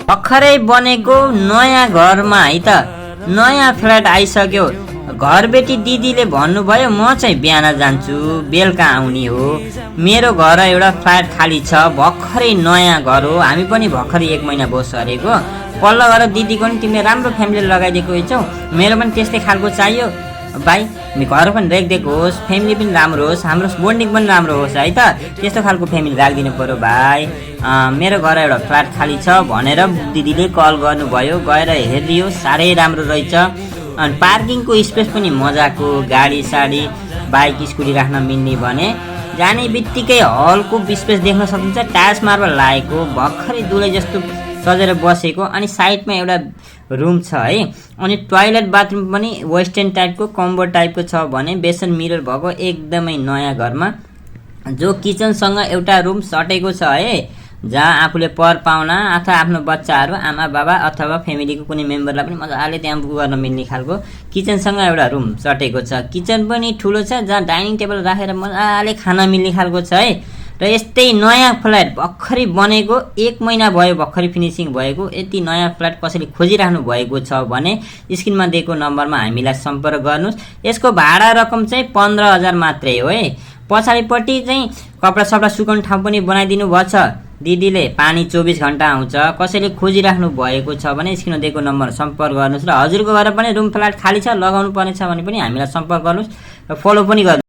भर्खरै बनेको नयाँ घरमा है त नयाँ फ्ल्याट आइसक्यो। घरबेटी दिदीले भन्नुभयो म चाहिँ बिहान जान्छु, बेलुका आउने हो। मेरो घर एउटा फ्ल्याट खाली छ, भर्खरै नयाँ घर हो। हामी पनि भर्खरै 1 महिना भयो सरेको। पल्लो घर दिदीको नि तिमीले राम्रो फ्यामिली लगाइदिएको रहेछौ, मेरो पनि त्यस्तै खालको चाहियो भाइ। घर पनि रेखदेख होस्, फ्यामिली पनि राम्रो होस्, हाम्रो बोन्डिङ पनि राम्रो होस् है त। त्यस्तो खालको फ्यामिली राखिदिनु पर्यो भाइ। मेरो घर एउटा फ्ल्याट खाली छ भनेर दिदीले कल गर्नुभयो। गएर हेरिदियो, साह्रै राम्रो रहेछ। अनि पार्किङको स्पेस पनि मजाको, गाडी साडी बाइक स्कुटी राख्न मिल्ने भने। जाने बित्तिकै हलको स्पेस देख्न सकिन्छ, टाइल्स मार्बल लागेको, भर्खरै दुलै जस्तो सजेर बसेको। अनि साइडमा एउटा रुम छ है। अनि टोयलेट बाथरुम पनि वेस्टर्न टाइपको, कम्बो टाइपको छ भने, बेसन मिरर भएको एकदमै नयाँ घरमा। जो किचनसँग एउटा रुम सटेको छ है, जहाँ आफूले पर पाहुना अथवा आफ्नो बच्चाहरू, आमा बाबा अथवा फ्यामिलीको कुनै मेम्बरलाई पनि मजाले त्यहाँ गर्न मिल्ने खालको किचनसँग एउटा रुम सटेको छ। किचन पनि ठुलो छ, जहाँ डाइनिङ टेबल राखेर मजाले खाना मिल्ने खालको छ है। र यस्तै नयाँ फ्ल्याट भर्खरै बनेको, 1 महिना भयो भर्खरै फिनिसिङ भएको। यति नयाँ फ्ल्याट कसैले खोजिराख्नु भएको छ भने स्क्रिनमा दिएको नम्बरमा हामीलाई सम्पर्क गर्नुहोस्। यसको भाडा रकम चाहिँ 15,000 मात्रै हो है। पछाडिपट्टि चाहिँ कपडा सपडा सुकाउने ठाउँ पनि बनाइदिनु भएको छ दिदीले। पानी 24 घण्टा आउँछ। कसैले खोजिराख्नु भएको छ भने स्क्रिनमा दिएको नम्बरमा सम्पर्क गर्नुहोस्। र हजुरको घर पनि रुम फ्ल्याट खाली छ, लगाउनु पर्ने छ भने पनि हामीलाई सम्पर्क गर्नुहोस् र फलो पनि गर्नुहोस्।